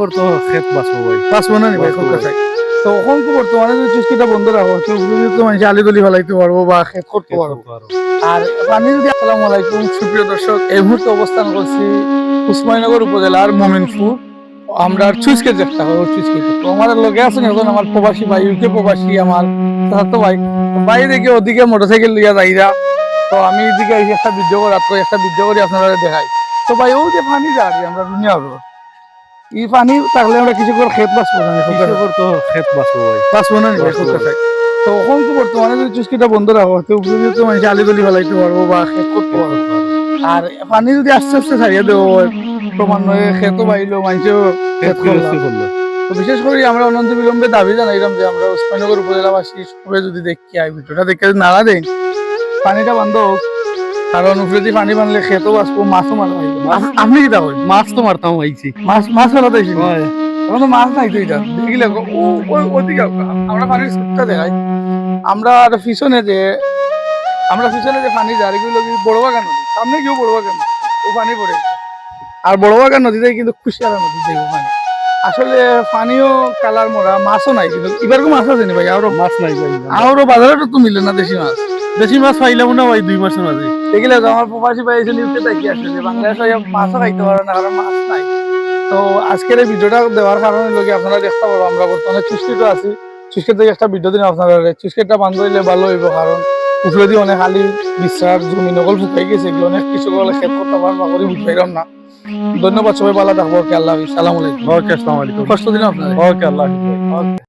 করতো ক্ষেত বাঁচবো ভাই। বাঁচবো না নি ভাই বাঁচবো কলকাতায়। ভাই। তো ওখান তো বর্তমানে যদি চুস্কিটা বন্ধ রাখো তো ওগুলো তো মানুষ আলিদলি ফেলাইতে পারবো বা ক্ষেত করতে ক্ষেত পারবো। করতে পারো। আর পানি যদি আসসালামু আলাইকুম সুপ্রিয় দর্শক, এই মুহূর্তে অবস্থান করছি উসমানীনগর উপজেলার মোমিনপুর। আমরা চুইসকে চেষ্টা করবো চুইসকে। তো আমাদের লোকে আছেন এখন আমার প্রবাসী ভাই, ইউকে প্রবাসী আমার তো ভাই। তো ভাই দেখি ওদিকে মোটরসাইকেল লিয়া যাইরা। তো আমি এদিকে এই একটা ভিডিও করি আপনারা দেখাই। তো ভাই ও যে পানি যা আমরা দুনিয়া হলো এই পানি থাকলে আমরা কিছু করে ক্ষেত বাঁচবো না কিছু করতো ক্ষেত বাঁচবো ভাই। বাঁচবো না নি ভাই বাঁচবো ভাই। কলকাতায়। তো ওখান তো বর্তমানে যদি চুস্কিটা বন্ধ রাখো তো ওগুলো তো মানুষ আলিদলি ফেলাইতে পারবো বা ক্ষেত করতে ক্ষেত পারবো। করতে পারো। আর পানি যদি আস্তে আস্তে ছাড়িয়ে দেবো ক্রমান্বয়ে খেতো বাড়িলো মানুষও ক্ষেত ক্ষেত করলাম। বিলুপ্তি করলো। তো বিশেষ করে আমরা অনন্ত বিলম্বে দাবি জানাইলাম যে আমরা উসমানীনগর উপজেলাবাসী সবাই যদি দেখি আই ভিডিওটা দেখে যদি নাড়া দেন পানিটা বন্ধ হোক, কারণ উপরে দিয়ে পানি বানলে খেতো বাঁচবো, মাছও মারা হইব। আপনি কি তা করেন? মাছ তো মারতাম আইছি। মাছ ফেলা দেখছি হয়। এখন তো মাছ নাই তো এটা দেখিলে ওদিকে আমরা পানির সুটটা দেখাই। আমরা আর পিছনে যে পানি যায় এগুলো কি বড় বাগান নদী, সামনে কেউ বড় বাগান নদী, ও পানি পড়ে। আর বড় বাগান নদীতে কিন্তু খুশিয়ারা নদী দেখবো পানি আসলে পানিও কালার মরা, মাছও নাই কিন্তু এবার মাছ আছে নি ভাই? আরো মাছ নাই ভাই। আরো বাজারে তো মিলে না দেশি মাছ। দেশি মাছ পাইলাম না ভাই 2 মাসের মাঝে। দেখিলে তো আমার প্রবাসী ভাই এসে নিউজে তাকি আসে যে বাংলাদেশে মাছও খাইতে পারে না কারণ মাছ নাই। তো আজকের এই ভিডিওটা দেওয়ার কারণে লোকে আপনারা দেখতে পারবো আমরা বর্তমানে চুস্কিতে আছি। চুস্কির থেকে একটা ভিডিও দিন আপনারা, চুস্কিটা বান্ধ হইলে ভালো হইব কারণ উপরে দিয়ে অনেক খালি বিশ্রার জমি নকল শুকাই গেছে, অনেক কিছু করলে খেত করতে পারবা করে বুঝাইলাম না। ধন্যবাদ, সবাই ভালো থাকবো। আল্লাহ হাফিজ, সালাম আলাইকুম। ওকে, আসসালামু আলাইকুম। কষ্ট দিলাম আপনার। ওকে, আল্লাহ হাফেজ ভাই। ওকে।